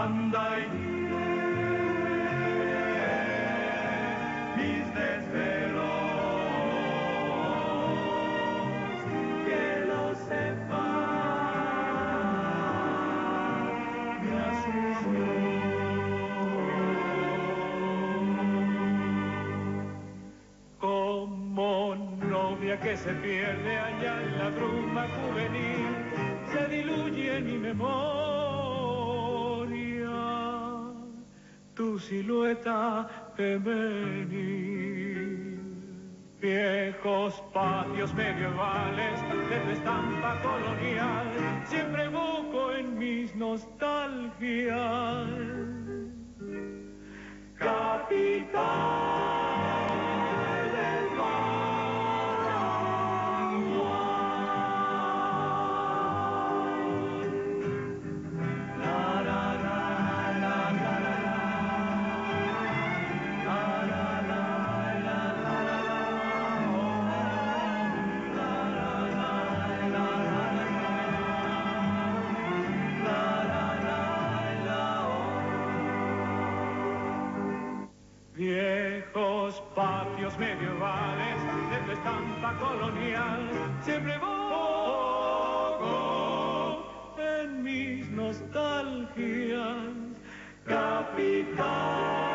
anda y mis desvelos, que lo sepan, me asustó. Como novia que se pierde allá en la bruma juvenil, se diluye en mi memoria tu silueta femenil. Viejos patios medievales de tu estampa colonial siempre evoco en mis nostalgias. Capital del viejos patios medievales de tu estampa colonial, siempre evoco en mis nostalgias, capital.